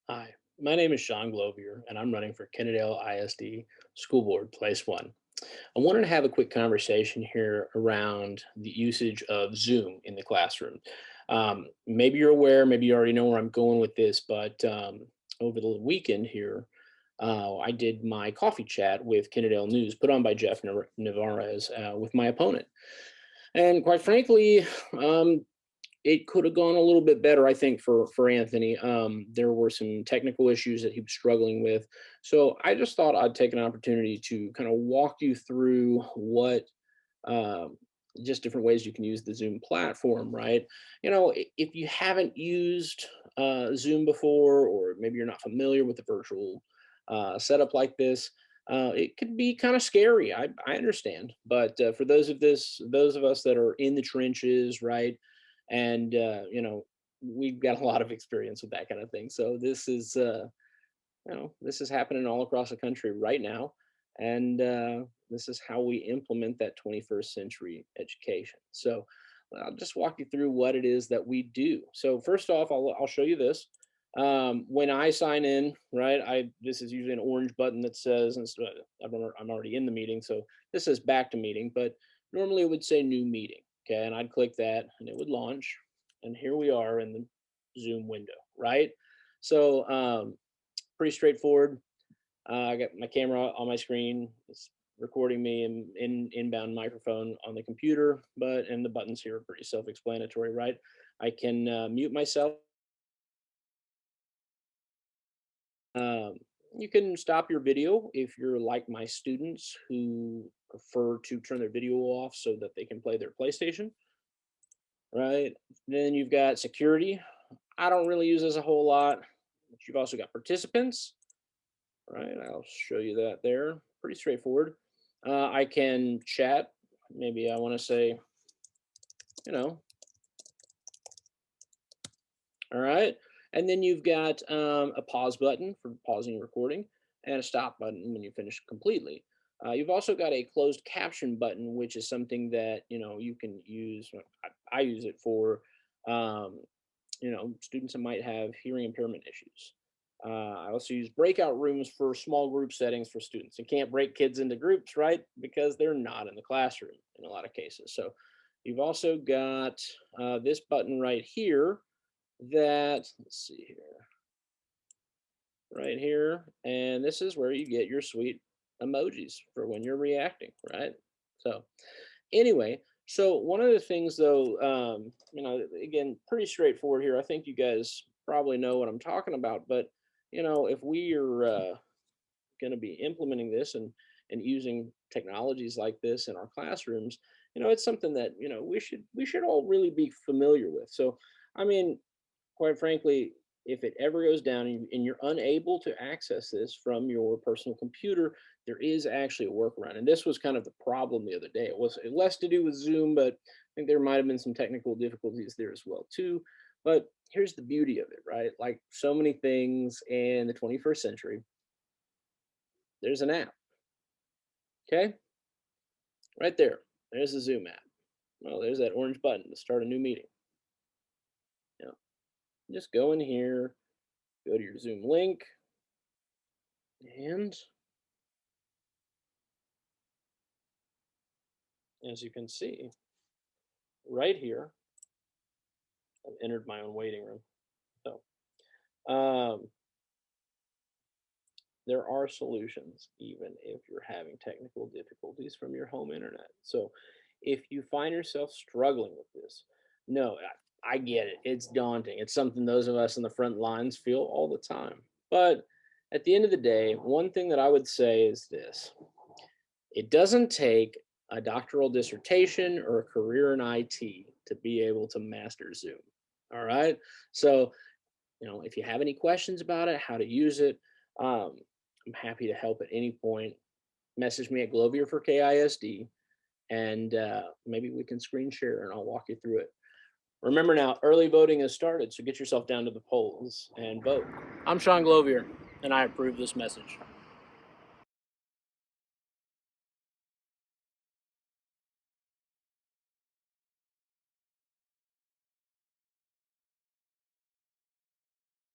Hi, my name is Sean Glovier, and I'm running for Kennedale ISD School Board Place 1. I wanted to have a quick conversation here around the usage of Zoom in the classroom. Maybe you're aware, maybe you already know where I'm going with this, but over the weekend here, I did my coffee chat with Kennedale News, put on by Jeff Navarez, with my opponent. And quite frankly, it could have gone a little bit better, I think, for Anthony. There were some technical issues that he was struggling with, so I just thought I'd take an opportunity to kind of walk you through what um, just different ways you can use the Zoom platform. Right? If you haven't used Zoom before, or maybe you're not familiar with the virtual setup like this. It could be kind of scary. I understand, but for those of us that are in the trenches, right? And we've got a lot of experience with that kind of thing. So this is happening all across the country right now, and this is how we implement that 21st century education. So I'll just walk you through what it is that we do. So first off, I'll show you this. When I sign in, right, I this is usually an orange button that says, I'm already in the meeting, so this says back to meeting, but normally it would say new meeting. Okay, and I'd click that, and it would launch, and here we are in the Zoom window, right? So pretty straightforward. I got my camera on my screen. It's recording me in inbound microphone on the computer, and the buttons here are pretty self-explanatory, right? I can mute myself. Um, you can stop your video if you're like my students who prefer to turn their video off so that they can play their PlayStation, right? Then you've got security. I don't really use this a whole lot, but you've also got participants, right? I'll show you that there. Pretty straightforward. I can chat. Maybe I want to say, you know, all right. And then you've got a pause button for pausing your recording and a stop button when you finish completely. You've also got a closed caption button, which is something that, you can use. I use it for, um, students that might have hearing impairment issues. I also use breakout rooms for small group settings for students. You can't break kids into groups, right? Because they're not in the classroom in a lot of cases. So you've also got this button right here that, let's see here, right here. And this is where you get your sweet emojis for when you're reacting, right? So anyway, so one of the things though, again, pretty straightforward here. I think you guys probably know what I'm talking about, but if we are going to be implementing this and using technologies like this in our classrooms, it's something that we should all really be familiar with. So, I mean, quite frankly, if it ever goes down and you're unable to access this from your personal computer, there is actually a workaround. And this was kind of the problem the other day. It was less to do with Zoom, but I think there might have been some technical difficulties there as well too. But here's the beauty of it, right? Like so many things in the 21st century, there's an app. Okay, right there. There's the Zoom app. Well, there's that orange button to start a new meeting. You know, just go in here, go to your Zoom link, and as you can see right here, I've entered my own waiting room. So there are solutions, even if you're having technical difficulties from your home internet. So if you find yourself struggling with this, no, I get it. It's daunting. It's something those of us in the front lines feel all the time. But at the end of the day, one thing that I would say is this: it doesn't take a doctoral dissertation or a career in IT to be able to master Zoom. All right. So, if you have any questions about it, how to use it, um, I'm happy to help at any point. Message me at Glovier for KISD, and maybe we can screen share and I'll walk you through it. Remember now, early voting has started, so get yourself down to the polls and vote. I'm Sean Glovier, and I approve this message.